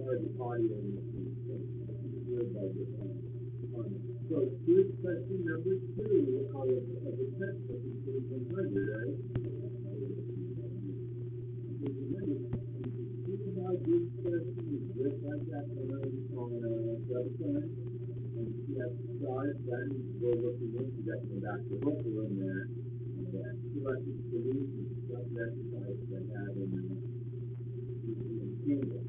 heard the audio and so here's question number two of the textbook in page 100, right? See how this question is just like that on a website? And you have start, that means go looking into that and back to what we're in there. And selected solutions, stuff exercise that have in Thinkdo.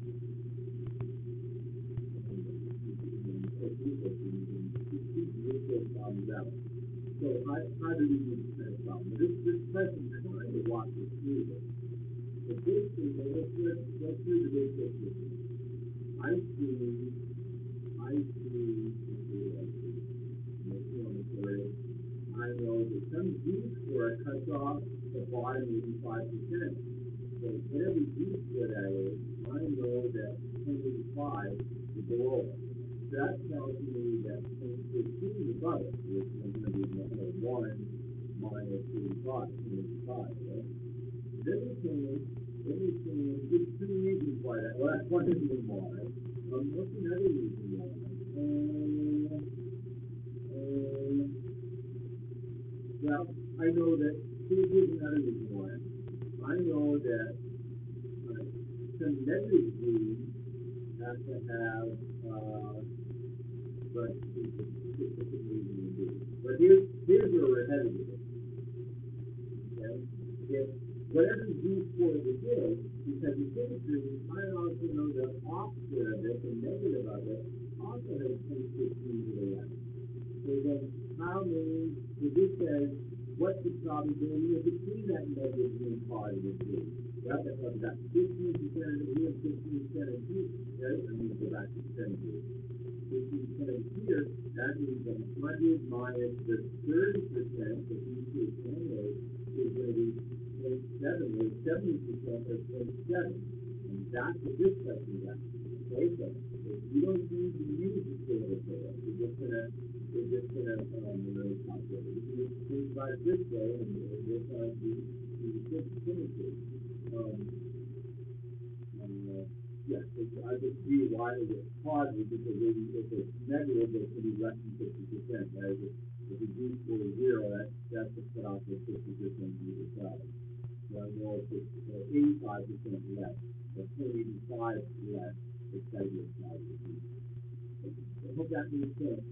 So how do we do this kind of problem? This question kind of walks us through this. The big thing, let's go through the big picture. I see, I know that some Z-score cuts off the bottom 85%. So whatever Z-score that is, I know that 1085 is below it. That tells me that 1015 is above it, which is going to be 1 minus 85, right? Then we can give two reasons why that. Well, that's one reason why. What's another reason why? Well, I know that, here's another reason why. I know that some negative groups have to have, but it's a specific reason to do. But here's where we're headed with it. Okay? If whatever Z-score it is, because the chemistry, I also know the opposite of it, the negative of it, also has 1015 to the left. So then, how many, so this says, what's the probability of between that negative and positive group? Well, that's about 15% of here, 15% of here, right? I'm going to go back to percentages. 15% of here, that means 100 minus the 30% that you see as anyway is going to be 0.7, or 70% of 0.7. And that's what this question is at. Okay, so if you don't need to use the scale tail, you're just gonna calculate it. You can just think about it this way, and we'll try to do the chemistry. Yes, I just see why it is positive, because if it's negative, it can be less than 50%. Right? If the Z-score is 0, that's the cutoff of 50% either side. So I know if it's 85% less, or 0.85 less, it's got to be a positive. I hope that makes sense.